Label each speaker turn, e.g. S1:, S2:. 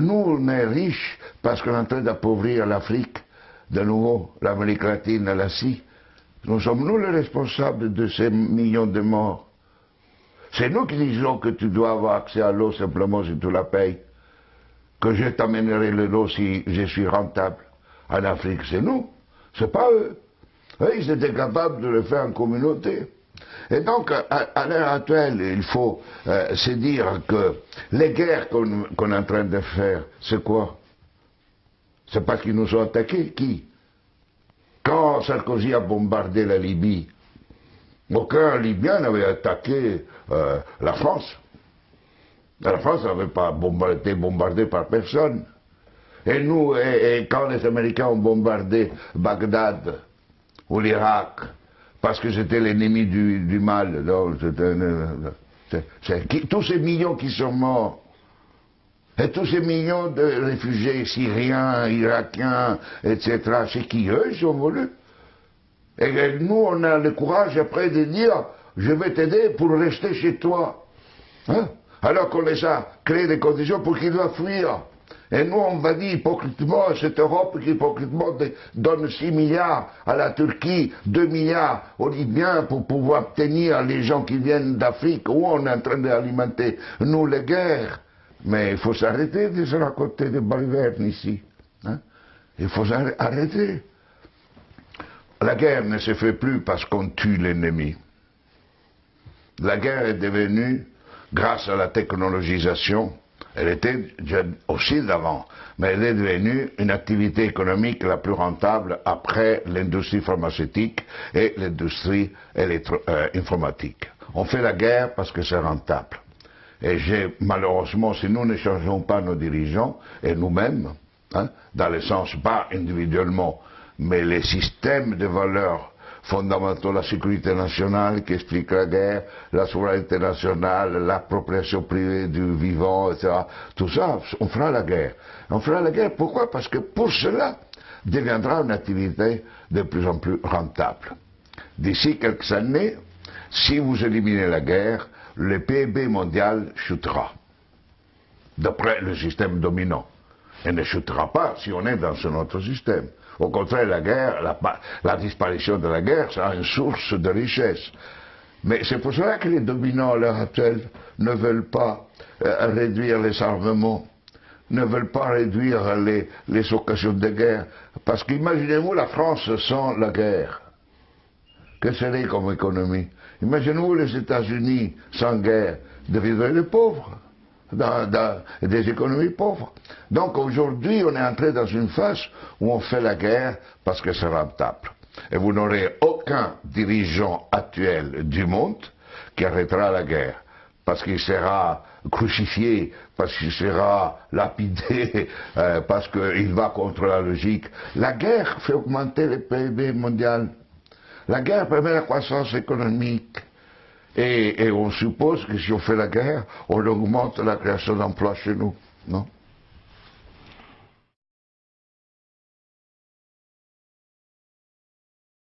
S1: Nous, on est riches parce qu'on est en train d'appauvrir l'Afrique, de nouveau, l'Amérique latine, l'Asie. Nous sommes nous les responsables de ces millions de morts. C'est nous qui disons que tu dois avoir accès à l'eau simplement si tu la payes. Que je t'amènerai l'eau si je suis rentable. En Afrique, c'est nous, c'est pas eux. Eux, ils étaient capables de le faire en communauté. Et donc, à l'heure actuelle, il faut se dire que les guerres qu'on est en train de faire, c'est quoi? C'est parce qu'ils nous ont attaqués. Qui? Quand Sarkozy a bombardé la Libye, aucun Libyen n'avait attaqué la France. La France n'avait pas été bombardée par personne. Et nous, quand les Américains ont bombardé Bagdad ou l'Irak, parce que c'était l'ennemi du mal, tous ces millions qui sont morts, et tous ces millions de réfugiés syriens, irakiens, etc., c'est qui eux, ils sont voulus. Et nous, on a le courage après de dire, je vais t'aider pour rester chez toi. Hein? Alors qu'on les a créé des conditions pour qu'ils doivent fuir. Et nous, on va dire hypocritement à cette Europe qui hypocritement donne 6 milliards à la Turquie, 2 milliards aux Libyens pour pouvoir tenir les gens qui viennent d'Afrique, où on est en train d'alimenter, nous, les guerres. Mais il faut s'arrêter de se raconter des balivernes ici. Hein? Il faut arrêter. La guerre ne se fait plus parce qu'on tue l'ennemi. La guerre est devenue, grâce à la technologisation, elle était aussi d'avant, mais elle est devenue une activité économique la plus rentable après l'industrie pharmaceutique et l'industrie informatique. On fait la guerre parce que c'est rentable. Et malheureusement, si nous ne changeons pas nos dirigeants, et nous-mêmes, hein, dans le sens pas individuellement, mais les systèmes de valeurs fondamentaux, la sécurité nationale qui explique la guerre, la souveraineté nationale, l'appropriation privée du vivant, etc. Tout ça, on fera la guerre. On fera la guerre, pourquoi? Parce que pour cela, deviendra une activité de plus en plus rentable. D'ici quelques années, si vous éliminez la guerre, le PIB mondial chutera, d'après le système dominant. Elle ne chutera pas si on est dans un autre système. Au contraire, la guerre, la disparition de la guerre sera une source de richesse. Mais c'est pour cela que les dominants à l'heure actuelle ne veulent pas réduire les armements, ne veulent pas réduire les occasions de guerre. Parce qu'imaginez-vous la France sans la guerre. Que serait comme économie? Imaginez-vous les États-Unis sans guerre, deviendraient les pauvres. Dans des économies pauvres. Donc aujourd'hui, on est entré dans une phase où on fait la guerre parce que c'est rentable. Et vous n'aurez aucun dirigeant actuel du monde qui arrêtera la guerre. Parce qu'il sera crucifié, parce qu'il sera lapidé, parce qu'il va contre la logique. La guerre fait augmenter le PIB mondial. La guerre permet la croissance économique. Et on suppose que si on fait la guerre, on augmente la création d'emplois chez nous, non?